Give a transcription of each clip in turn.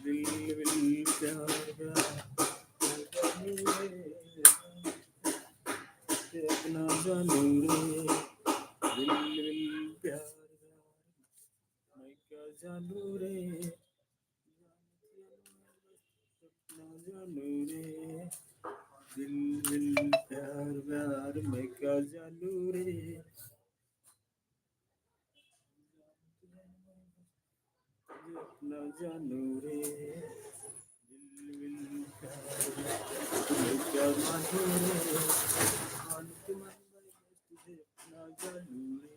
दिल विल प्यार प्यार अपना जानू रे दिल विल प्यार प्यार मैं क्या जानू रे अपना जानू रे दिल विल प्यार प्यार मैं क्या जानू रे अपना जानू रे दिल विल प्यार मैं क्या जानू रे मान के मन भाई तुझे अपना जानू रे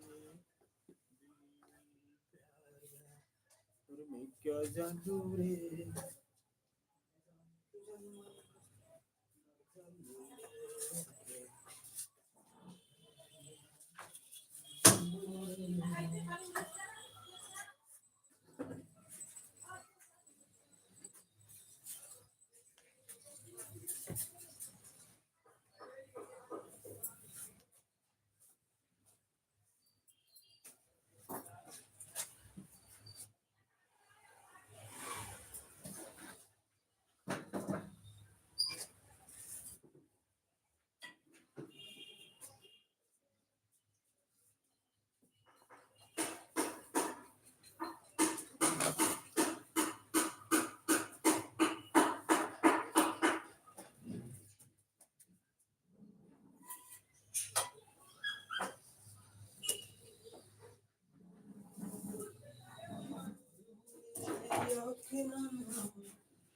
और मैं क्या जानू रे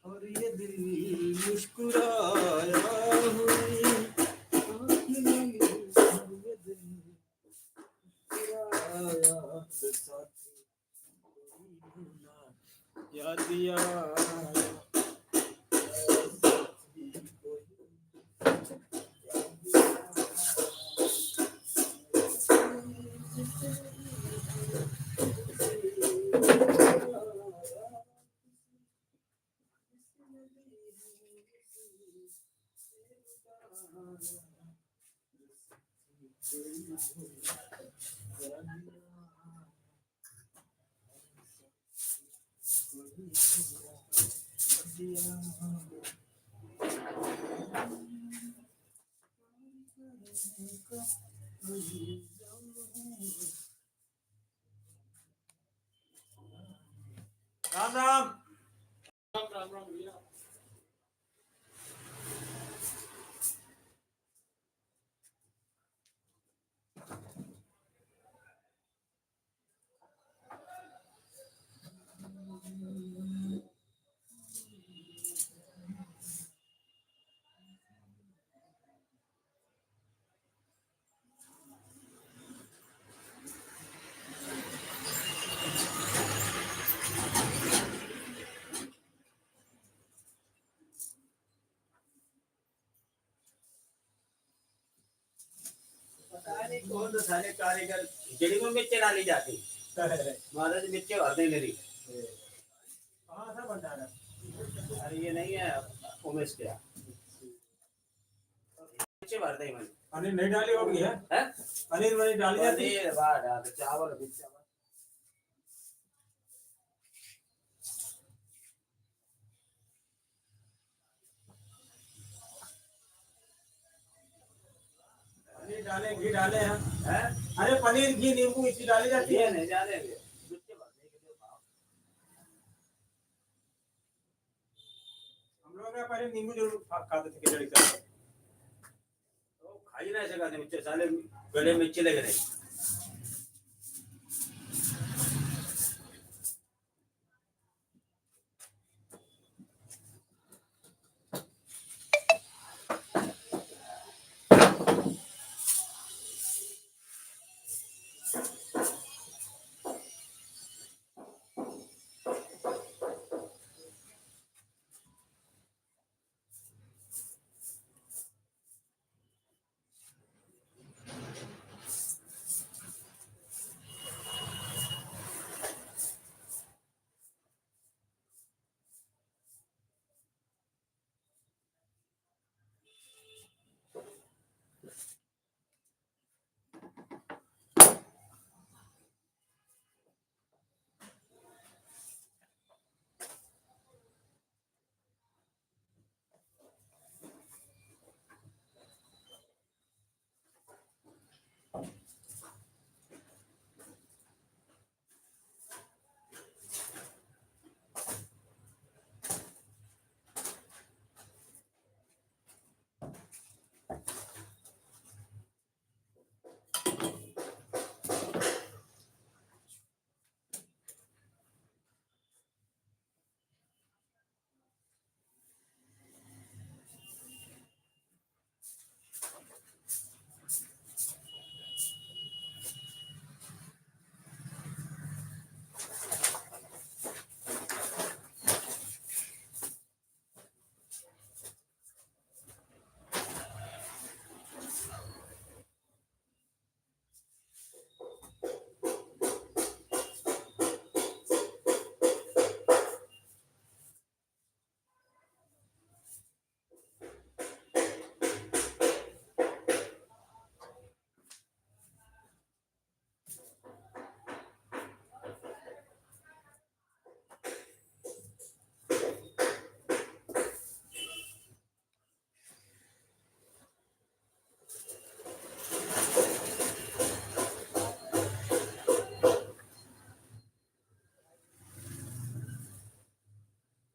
और ये दिल मुस्कुराया हुई ये दिल मुस्कुराया साथी याद दिया राम राम राम राम राम भैया कौन तो सारे कारीगर खिचड़ी में मिर्च डाली जाती महाराज मिर्च भरने मेरी कहाँ था भंडारा अरे ये नहीं है उमेश क्या मिर्च भरते ही मैंने पनीर नहीं डाली होगी है पनीर मैंने डाली जाती है बाहर डाल चावल मिर्च डाले घी डाले हैं अरे पनीर घी नींबू इसी डाली जाती है नहीं डालेंगे हम लोग पहले नींबू जरूर खाते थे खिचड़ी का तो खा ही नहीं सका मिर्च साले गले मिर्च लग रहे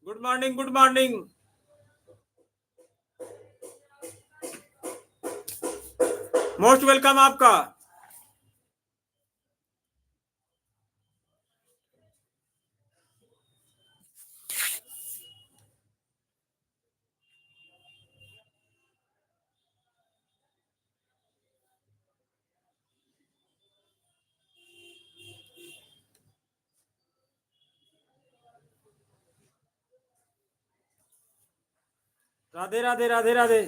good morning, good morning. Most welcome आपका। राधे राधे राधे राधे।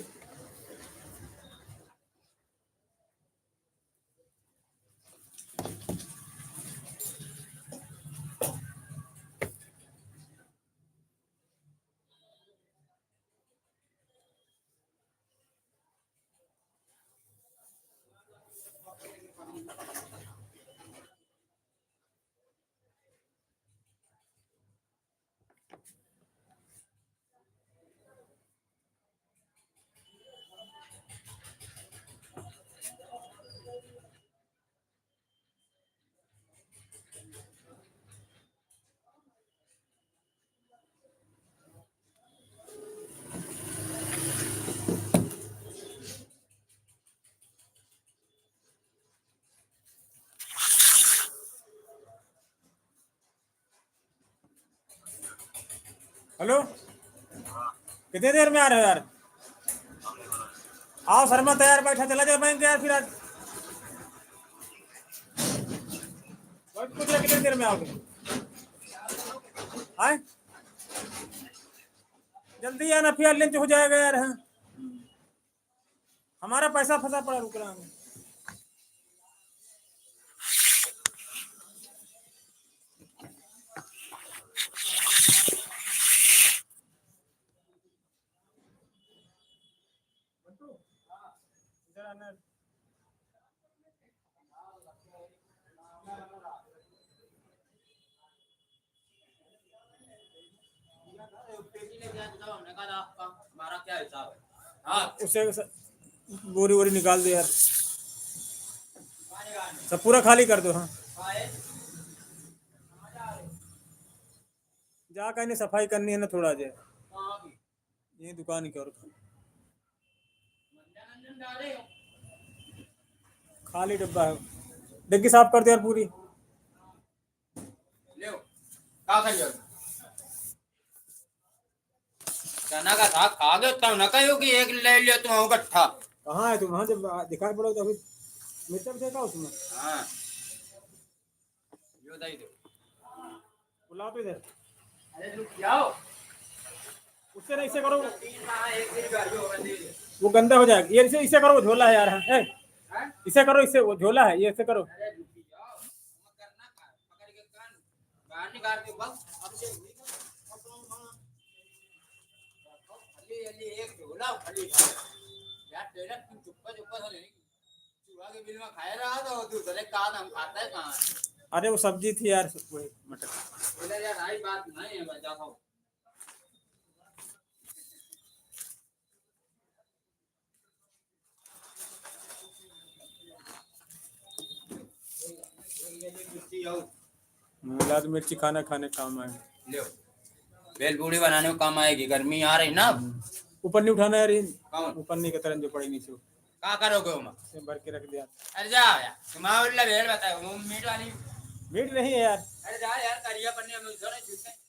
हेलो, कितने देर में आ रहे हो यार? आओ शर्मा, तैयार बैठा, चला जाओ बैंक यार। फिर आज पूछ रहे कितनी देर में आओगे? आए जल्दी आना, फिर लंच हो जाएगा यार। हाँ, हमारा पैसा फंसा पड़ा, रुक रहा हूँ। इधर आना। हमारा क्या हिसाब है? हाँ, उसे बोरी वोरी निकाल दो यार, सब पूरा खाली कर दो। हाँ, जा कहीं सफाई करनी है ना थोड़ा जे, ये दुकान की और खाली डब्बा है, डिग्गी साफ कर दो यार पूरी। चना का साग खा गए तो न कहो कि एक ले लियो तुम गट्ठा। कहाँ है तुम? वहाँ जब दिखाई पड़ो तो अभी मिर्चा भी देखा उसमें। हाँ, यो दई दो। बुलाओ तो इधर। अरे रुक जाओ, उससे नहीं, इसे करो, एक दिन गाड़ियों में दे दे। वो गंदा हो जाएगा। ये इसे करो, वो झोला है यार। हाँ, हैं? इसे करो, इससे वो झोला है, ये इसे करो। अरे रुक जाओ, मत करना पकड़ के कान बाहर निकाल के बस अब ये खाली खाली एक झोला खाली यार तेरा तुम चुप्पा चुप्पा सा लेने चूहा के बिल में खाए रहा तो दूसरे का हम खाता है कहाँ? अरे वो सब्जी थी यार, वो मटर। बोले यार आई बात नहीं है, बचा खाओ। लाल मिर्ची खाना खाने काम आए। लो बेल पूड़ी बनाने में काम आएगी, गर्मी आ रही ना। ऊपर नहीं उठाना यार, कौन ऊपर नहीं, कतरन जो पड़ी नीचे क्या करोगे उमा? भर के रख दिया। अरे जा यार तुम्हारा भेड़ बताओ मीट वाली। मीट नहीं है यार। अरे जा यार करिया पन्ने में उधर है जूते।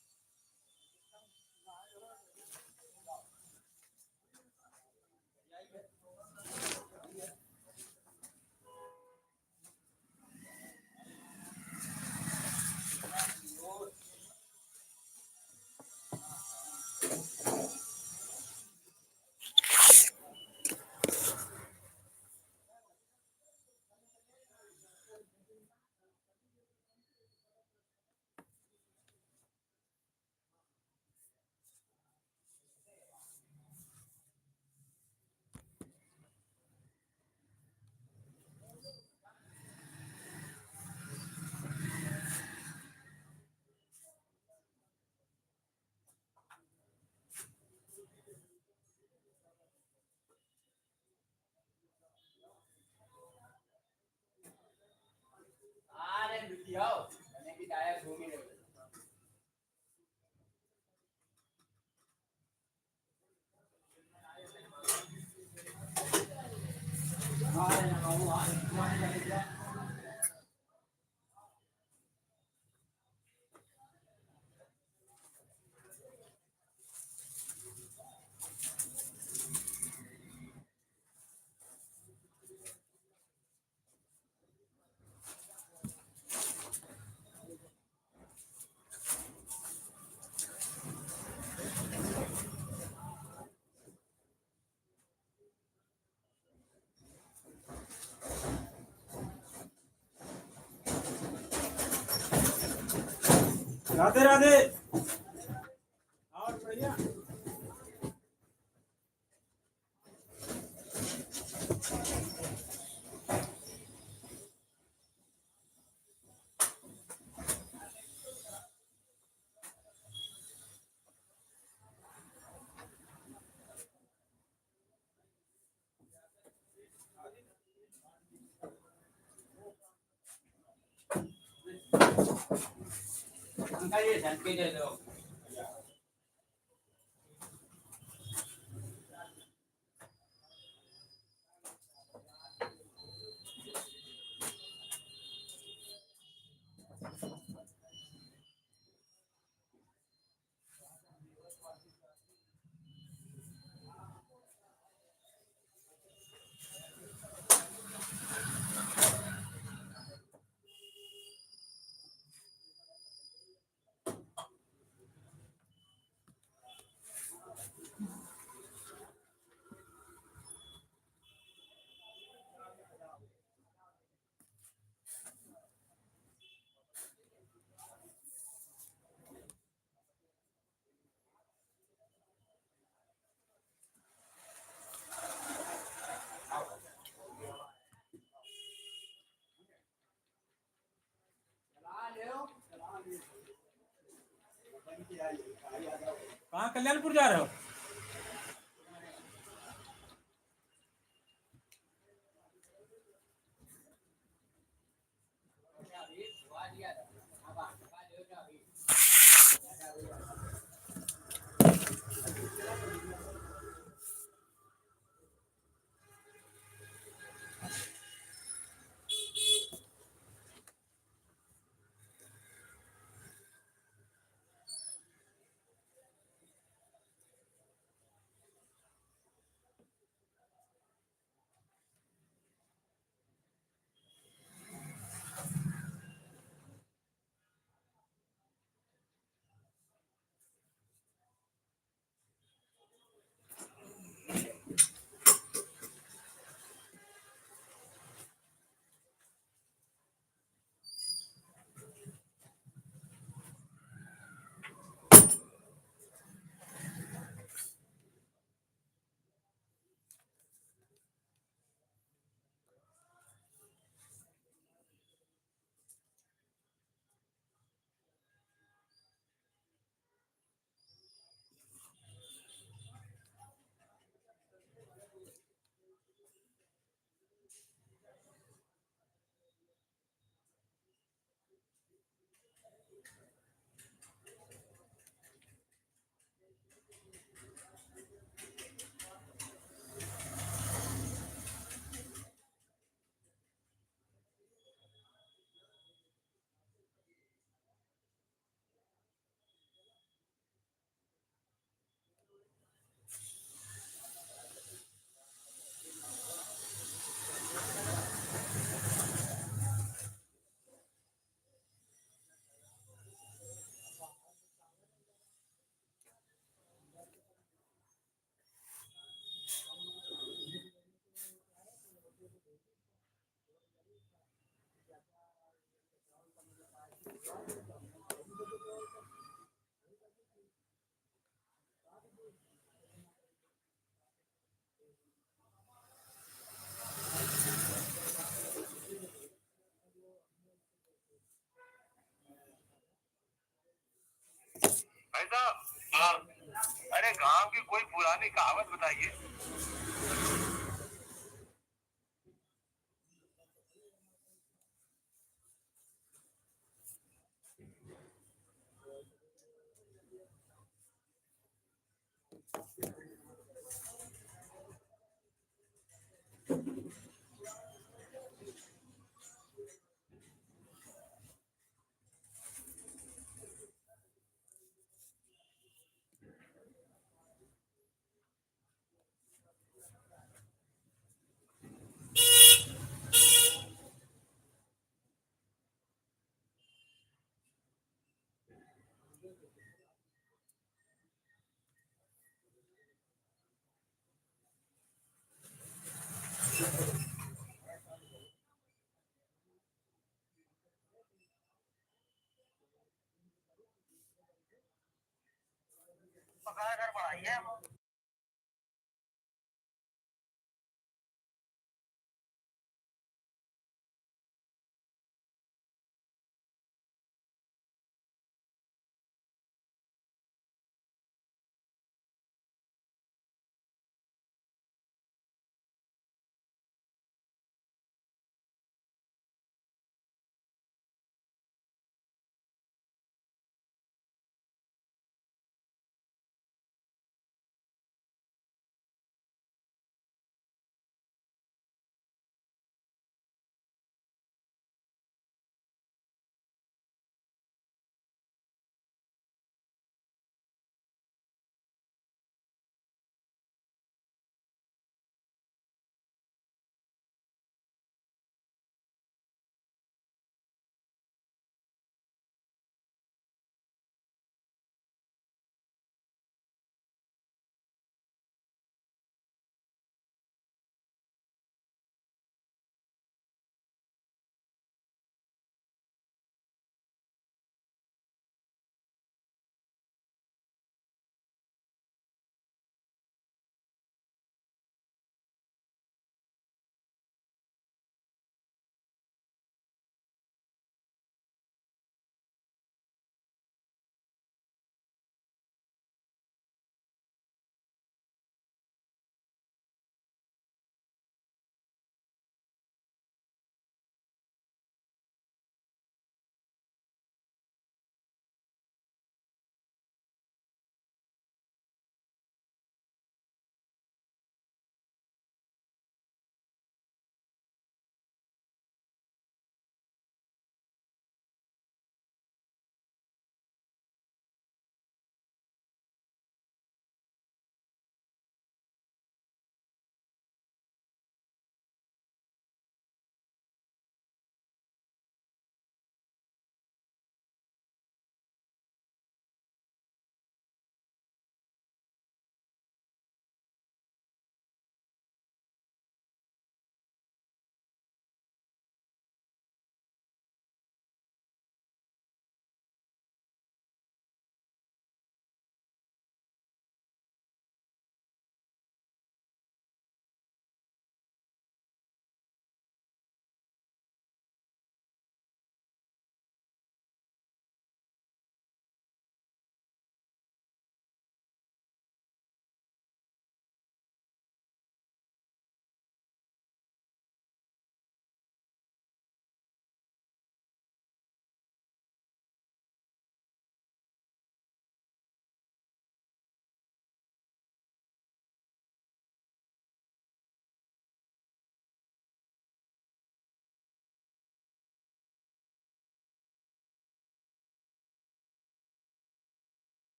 अरे लुटियाओ मैंने भी आया घूमी ले। राधे राधे। और बढ़िया। अंकल ये झटके दे दो। कहाँ कल्याणपुर जा रहे हो? भाई साहब, हाँ, अरे गांव की कोई पुरानी कहावत बताइए। पकाया घर बढ़ाई है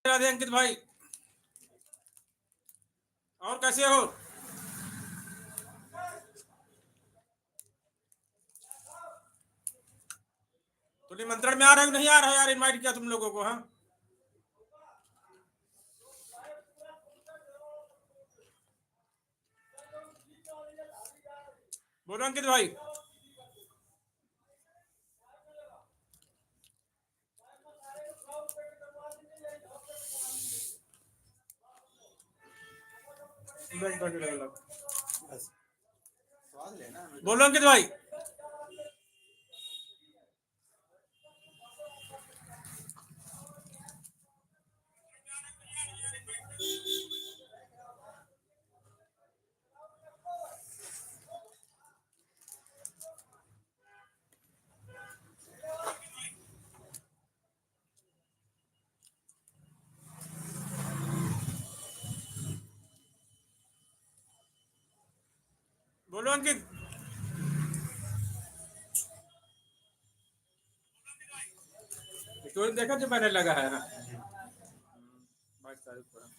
राधे अंकित भाई, और कैसे हो? तो निमंत्रण में आ रहे हो नहीं आ रहे हो यार? इनवाइट किया तुम लोगों को। हाँ बोलो अंकित भाई। स्वाद लेना बोलो अंकित भाई। बोलो अंकित। तो देखा जो मैंने लगा है ना 22 तारीख को।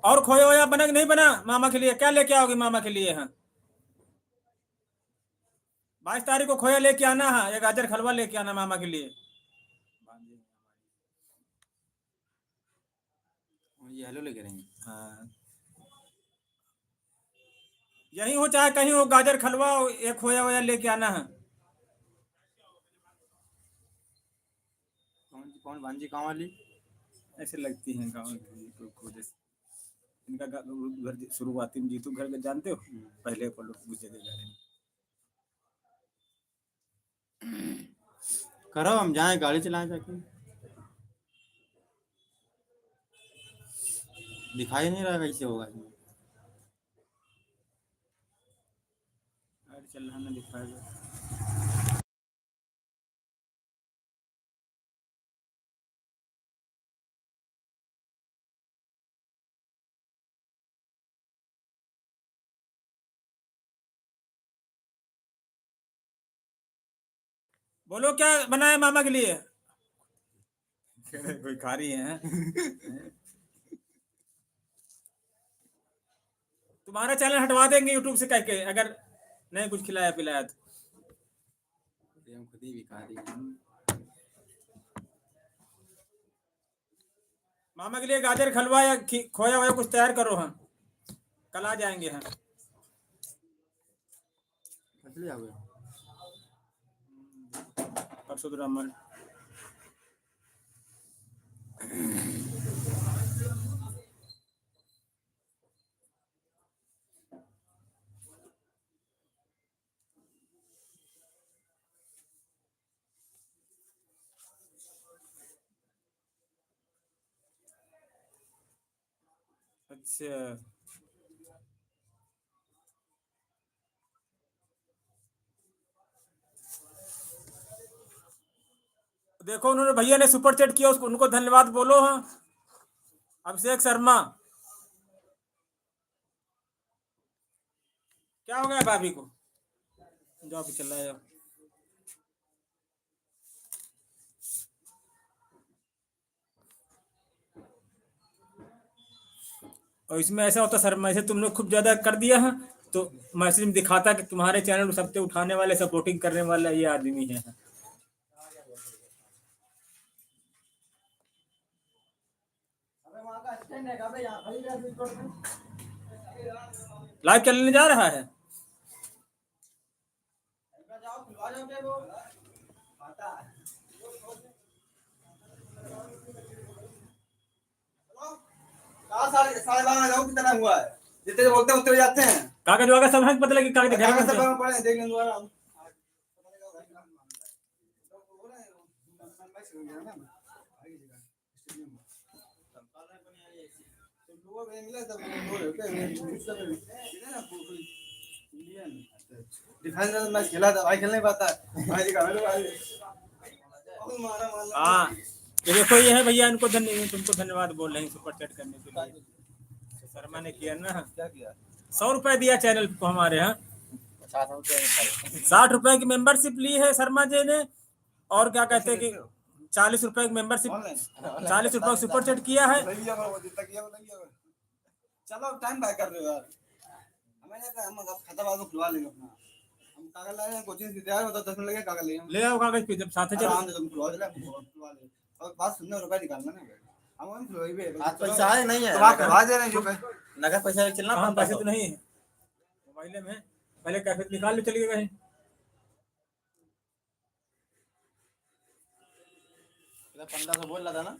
और खोया होया बना कि नहीं बना मामा के लिए? क्या लेके आओगे मामा के लिए? हाँ, 22 तारीख को खोया लेके आना है, एक गाजर हलवा लेके आना मामा के लिए। ये हेलो लेके रहेंगे। हाँ, यही हो चाहे कहीं हो, गाजर हलवा एक खोया होया लेके आना है। कौन भांजी कहाँ वाली? ऐसे लगती हैं गाँव को जैसे इनका घर शुरुआती में जीतू घर के जानते हो, पहले को लोग उस जगह जा रहे हैं। करो हम जाए गाड़ी चलाए जाके, दिखाई नहीं रहा कैसे होगा इसमें। गाड़ी चल रहा ना दिखाएगा। बोलो क्या बनाए मामा के लिए? कोई खा रही है? तुम्हारा चैनल हटवा देंगे यूट्यूब से कह के, अगर नहीं कुछ खिलाया पिलाया तो। हम खुद ही भिखारी हैं। मामा के लिए गाजर हलवा या खोया हुआ कुछ तैयार करो, हम कल आ जाएंगे। हम मछली आ गया। परसों ब्राह्मण। अच्छा, देखो उन्होंने भैया ने सुपर चैट किया, उसको उनको धन्यवाद बोलो। हाँ, अभिषेक शर्मा। क्या हो गया भाभी को? जाओ भी चला जाओ। और इसमें ऐसा होता सर, मैसेज तुमने खूब ज्यादा कर दिया है तो मैसेज में दिखाता कि तुम्हारे चैनल सबसे उठाने वाले, सपोर्टिंग करने वाला ये आदमी है। लाइव चलने जा रहा है। साढ़े 12 जाओ कितना हुआ है, जितने बोलते हैं उतने जाते हैं। कागज वागज सब है पता लगे कागज घर में सब से? पढ़े देख लेंगे दोबारा हम। डिफेंस में मैच खेला था भाई, खेल नहीं पाता भाई जी का हाँ, ये देखो ये है भैया, इनको तुमको धन्यवाद बोल रहे हैं सुपर चैट करने के लिए। शर्मा ने किया ना, क्या किया। 100 रुपए दिया चैनल को हमारे यहाँ। 60 रुपए की मेंबरशिप ली है शर्मा जी ने, और क्या कहते हैं कि 40 रुपए की मेंबरशिप, 40 रुपए सुपर चैट किया है। चलो टाइम बाय कर रहे हो यार, हमें हम खाता बाजू खुलवा लेंगे अपना। हम कागज लाए हैं, कोचिंग से तैयार होता 10 मिनट लगे, कागज ले ले आओ कागज पे, जब साथ चलो। आराम से तुम खुलवा दे, खुलवा ले। और बात सुनने, रुपए निकालना ना हम वहीं खुलवाई भी हाथ पैसा है नहीं है, तो आप करवा दे रहे हैं जो नगद पैसा चलना हाँ, पड़ता पैसे तो नहीं है मोबाइल में, पहले कैफे निकाल लो, चलिए कहीं। 1500 बोल रहा था ना।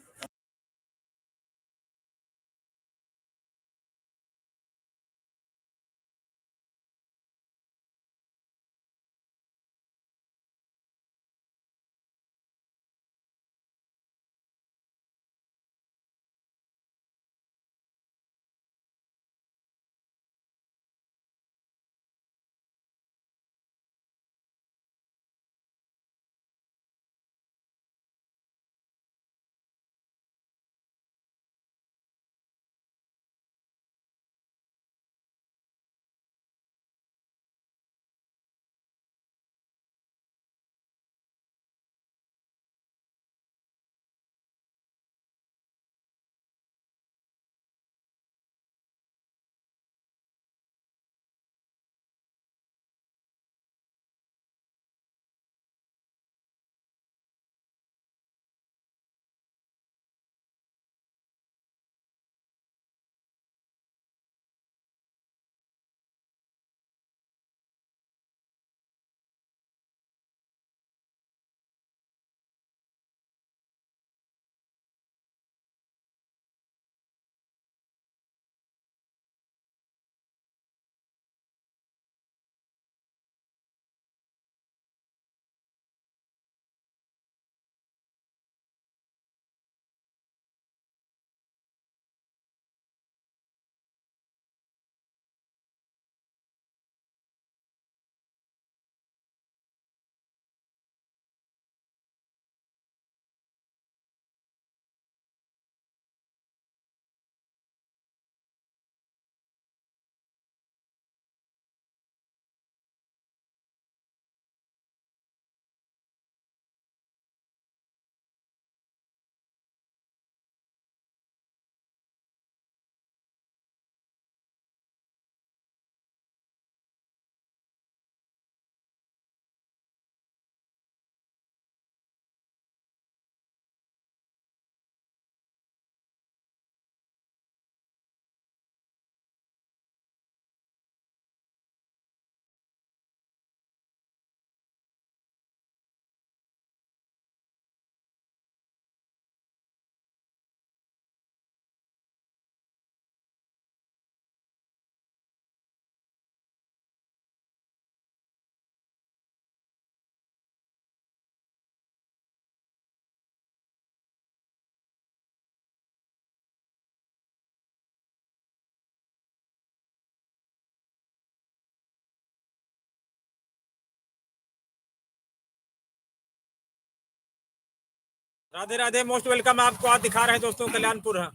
Radhe Radhe, most welcome. आपको आज दिखा रहे हैं दोस्तों कल्याणपुर है।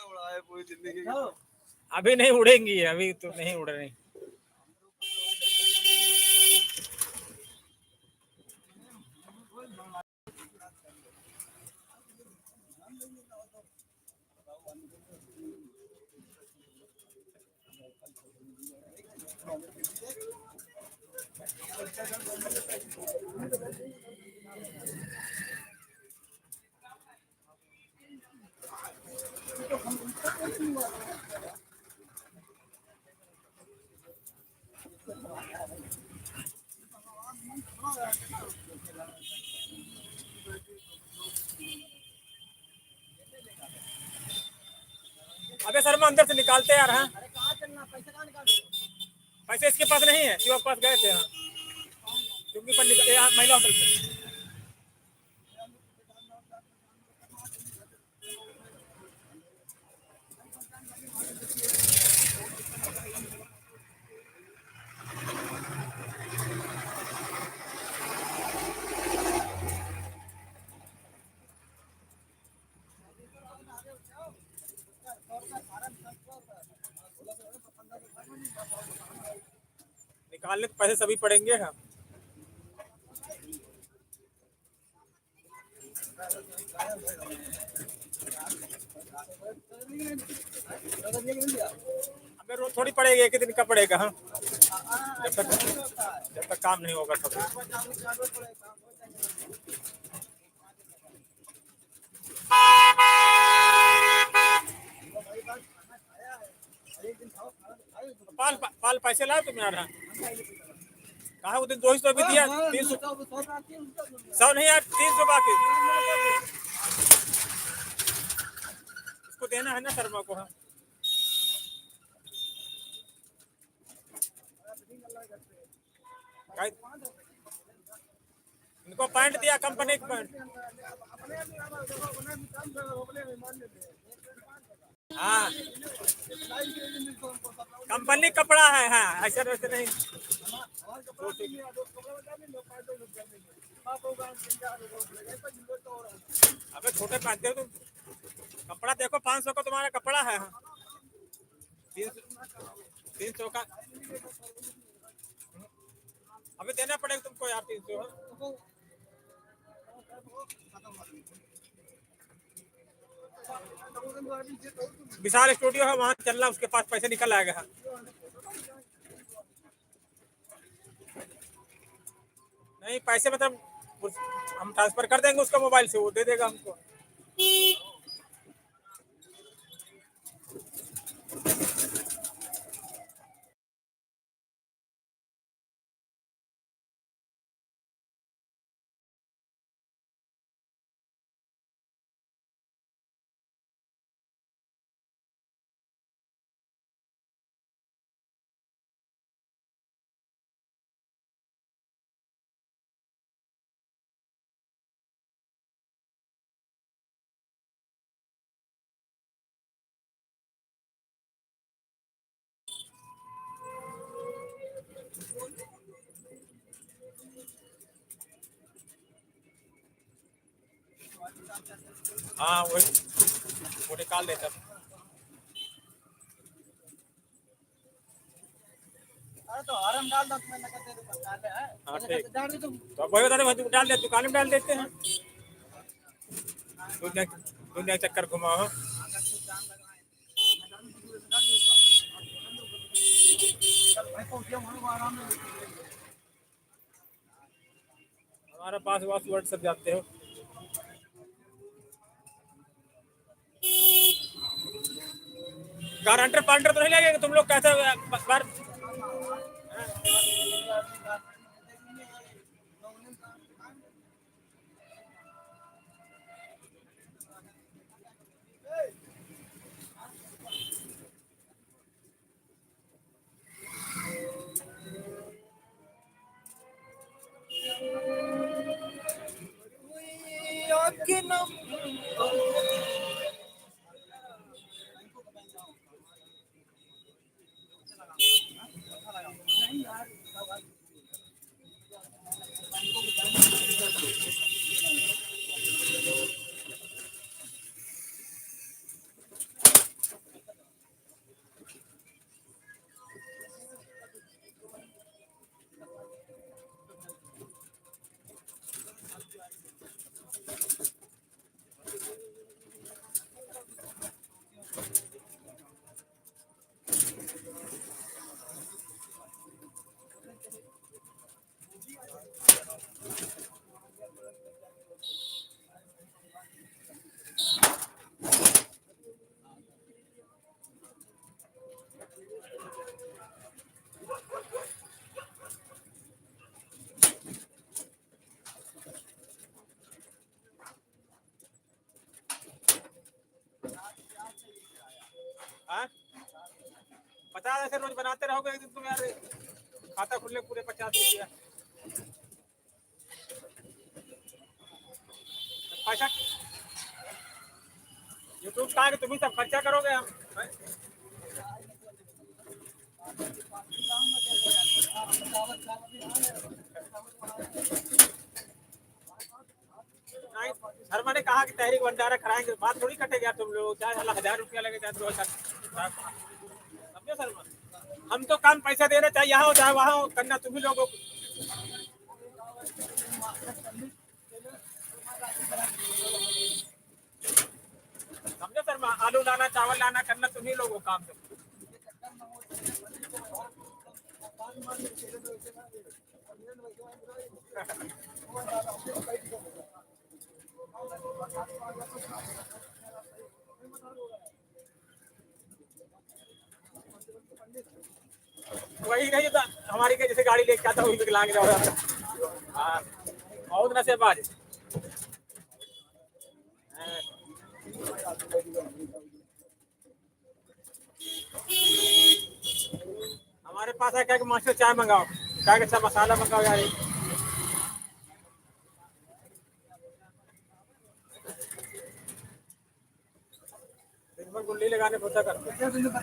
उड़ा है पूरी जिंदगी। अभी नहीं उड़ेंगी, अभी तो नहीं उड़ रही। अबे सर मैं अंदर से निकालते यार। हाँ पैसे इसके पास नहीं है, शिवा के पास गए थे। हाँ क्योंकि पर निकल महिला होटल से। निकालने के पैसे सभी पड़ेंगे। हाँ हमें रोज थोड़ी पड़ेगी, एक ही दिन का पड़ेगा। हाँ जब तक काम नहीं होगा तब। पाल पाल पैसे लाओ तुम यार। हाँ कहा वो दिन 200 भी दिया, 300 100 नहीं यार, 300 बाकी इसको देना है ना शर्मा को। हाँ इनको पैंट दिया, कंपनी का पैंट। हाँ कंपनी कपड़ा है। हाँ ऐसा वैसे नहीं। अबे छोटे पहनते हो तुम, कपड़ा देखो 500 का तुम्हारा कपड़ा है। हाँ 300 का अबे देना पड़ेगा तुमको यार 300। विशाल स्टूडियो है, वहां चलना, उसके पास पैसे निकल आएगा। नहीं पैसे मतलब हम ट्रांसफर कर देंगे उसका मोबाइल से, वो दे देगा हमको। हाँ वो निकाल देता। तो आराम डाल दो, मैं नकद दे दूंगा। हाँ ठीक, तो वही बता दे, डाल दे, दुकान में डाल देते हैं। दुनिया चक्कर घुमाओ। हमारे पास वर्ड सब जानते हो। गारंटर पार्टनर तो नहीं लगेगा तुम लोग, कैसे बार पता है, ऐसे रोज बनाते रहोगे एक दिन तुम यार खाता खुलने पूरे 50 रुपया पैसा यूट्यूब का है कि तुम ही सब खर्चा करोगे हम हैं? नहीं सर मैंने कहा कि तहरीक भंडारा कराएंगे बात थोड़ी कटेगी यार तुम लोग चाहे 1000 रुपया लगे चाहे 2000 समझो सर हम तो कम पैसा दे रहे चाहे यहाँ हो चाहे वहाँ हो करना तुम ही लोगों को समझो सर आलू लाना चावल लाना करना तुम ही लोगों को काम सब वही नहीं था हमारी के जैसे गाड़ी लेके आता वही विकलांग जाओ हाँ बहुत नशेबाज हाँ। हमारे पास है क्या कि मास्टर चाय मंगाओ क्या कि अच्छा मसाला मंगाओ यार दिन भर गुल्ली लगाने पोछा करते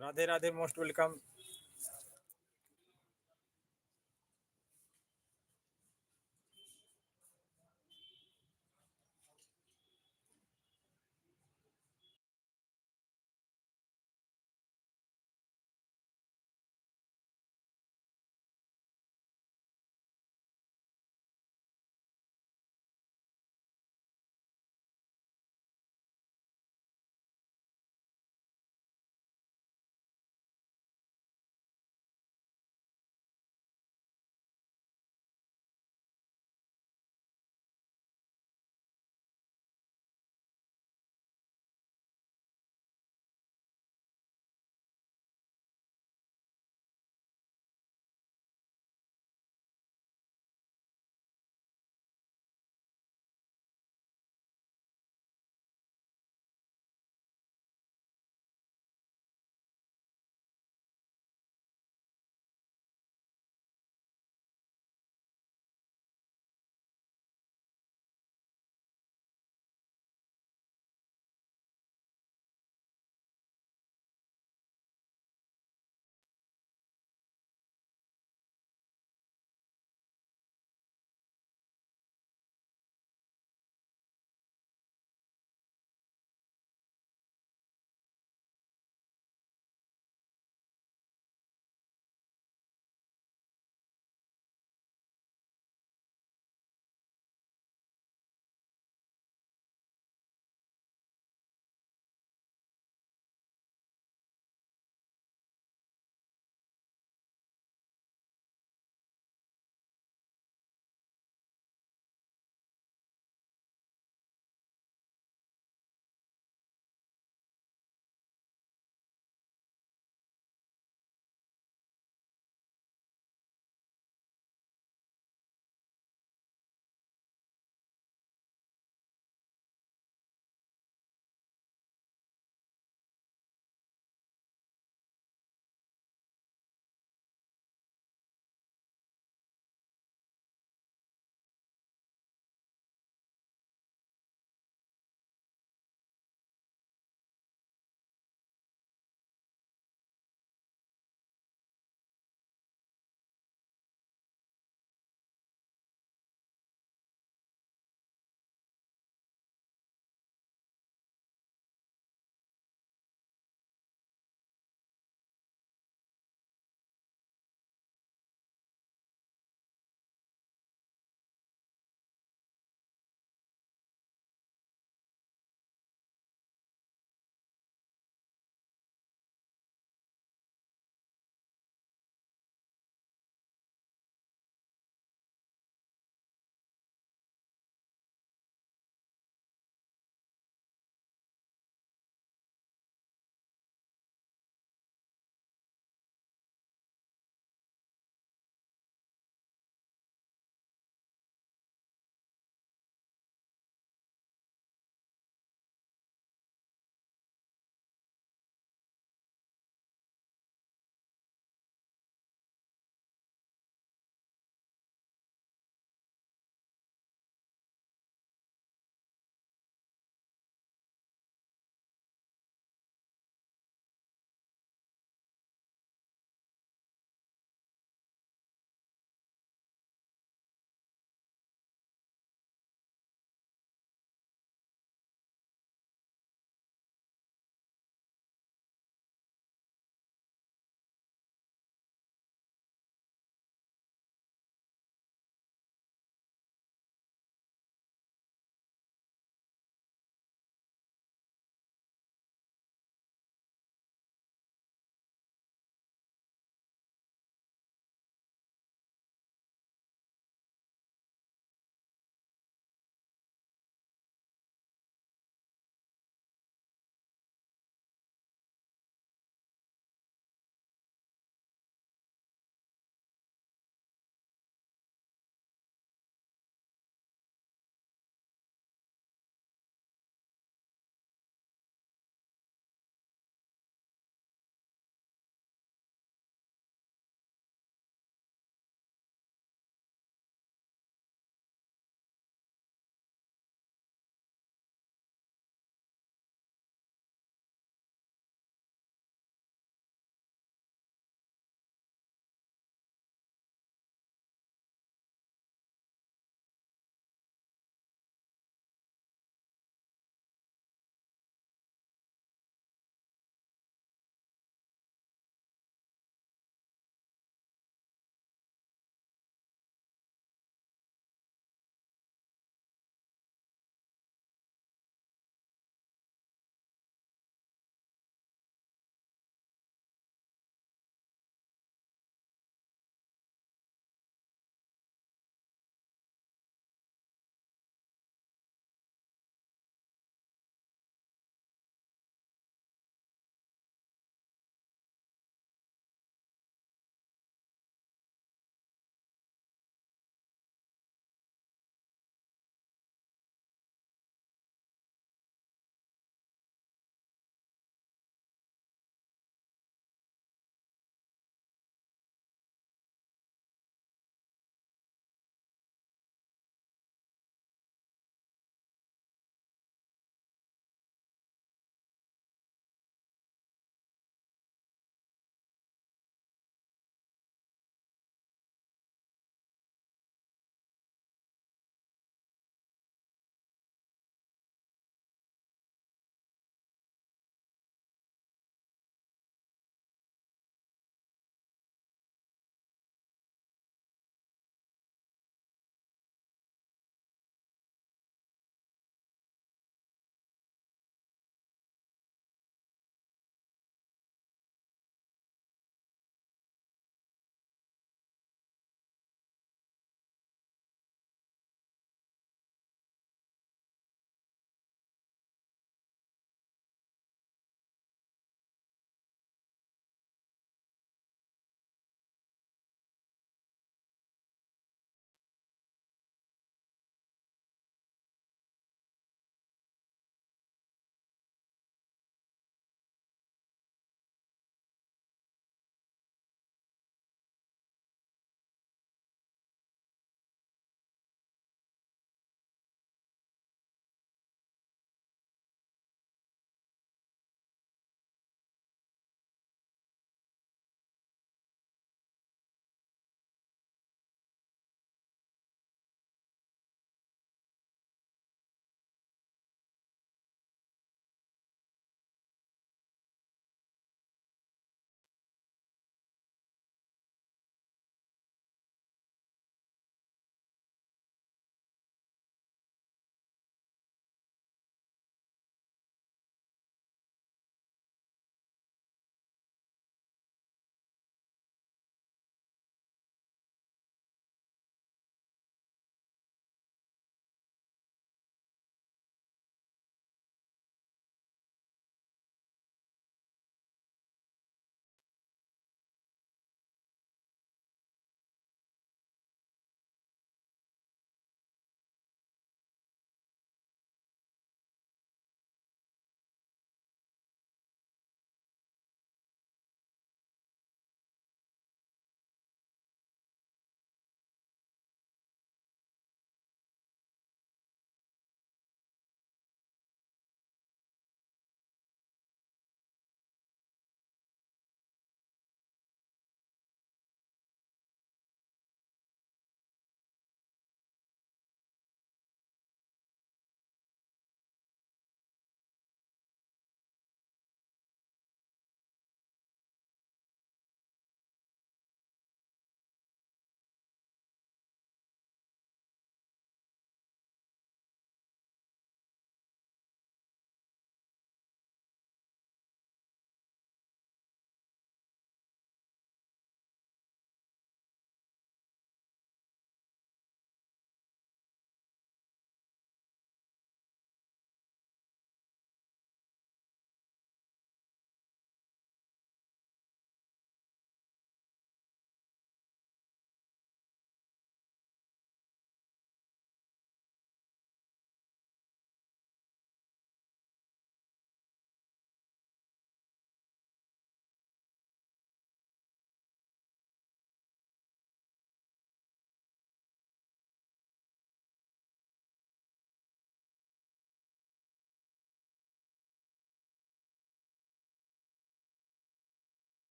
राधे राधे, मोस्ट वेलकम।